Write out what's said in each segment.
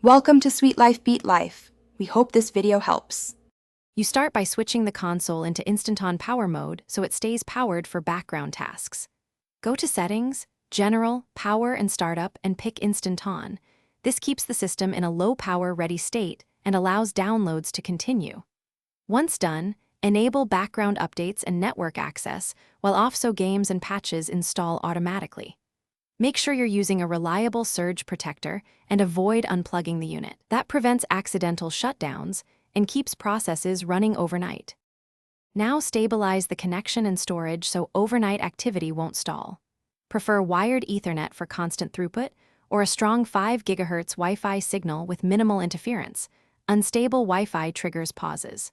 Welcome to Sweet Life Beat Life. We hope this video helps. You start by switching the console into Instant-On Power mode so it stays powered for background tasks. Go to Settings, General, Power and Startup and pick Instant-On. This keeps the system in a low-power ready state and allows downloads to continue. Once done, enable background updates and network access, while also games and patches install automatically. Make sure you're using a reliable surge protector and avoid unplugging the unit. That prevents accidental shutdowns and keeps processes running overnight. Now stabilize the connection and storage so overnight activity won't stall. Prefer wired Ethernet for constant throughput or a strong 5 GHz Wi-Fi signal with minimal interference. Unstable Wi-Fi triggers pauses.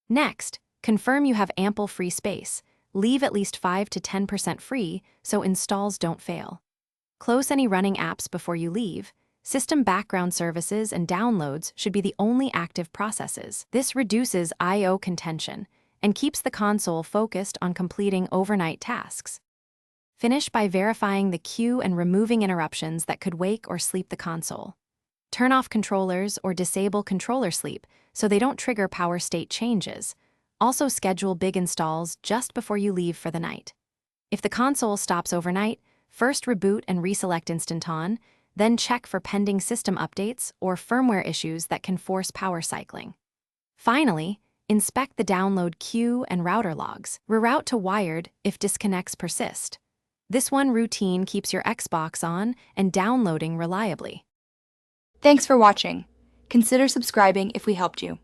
Next, confirm you have ample free space. Leave at least 5 to 10% free so installs don't fail. Close any running apps before you leave. System background services and downloads should be the only active processes. This reduces I/O contention and keeps the console focused on completing overnight tasks. Finish by verifying the queue and removing interruptions that could wake or sleep the console. Turn off controllers or disable controller sleep so they don't trigger power state changes. Also schedule big installs just before you leave for the night. If the console stops overnight, first reboot and reselect Instant-On, then check for pending system updates or firmware issues that can force power cycling. Finally, inspect the download queue and router logs. Reroute to wired if disconnects persist. This one routine keeps your Xbox on and downloading reliably. Thanks for watching. Consider subscribing if we helped you.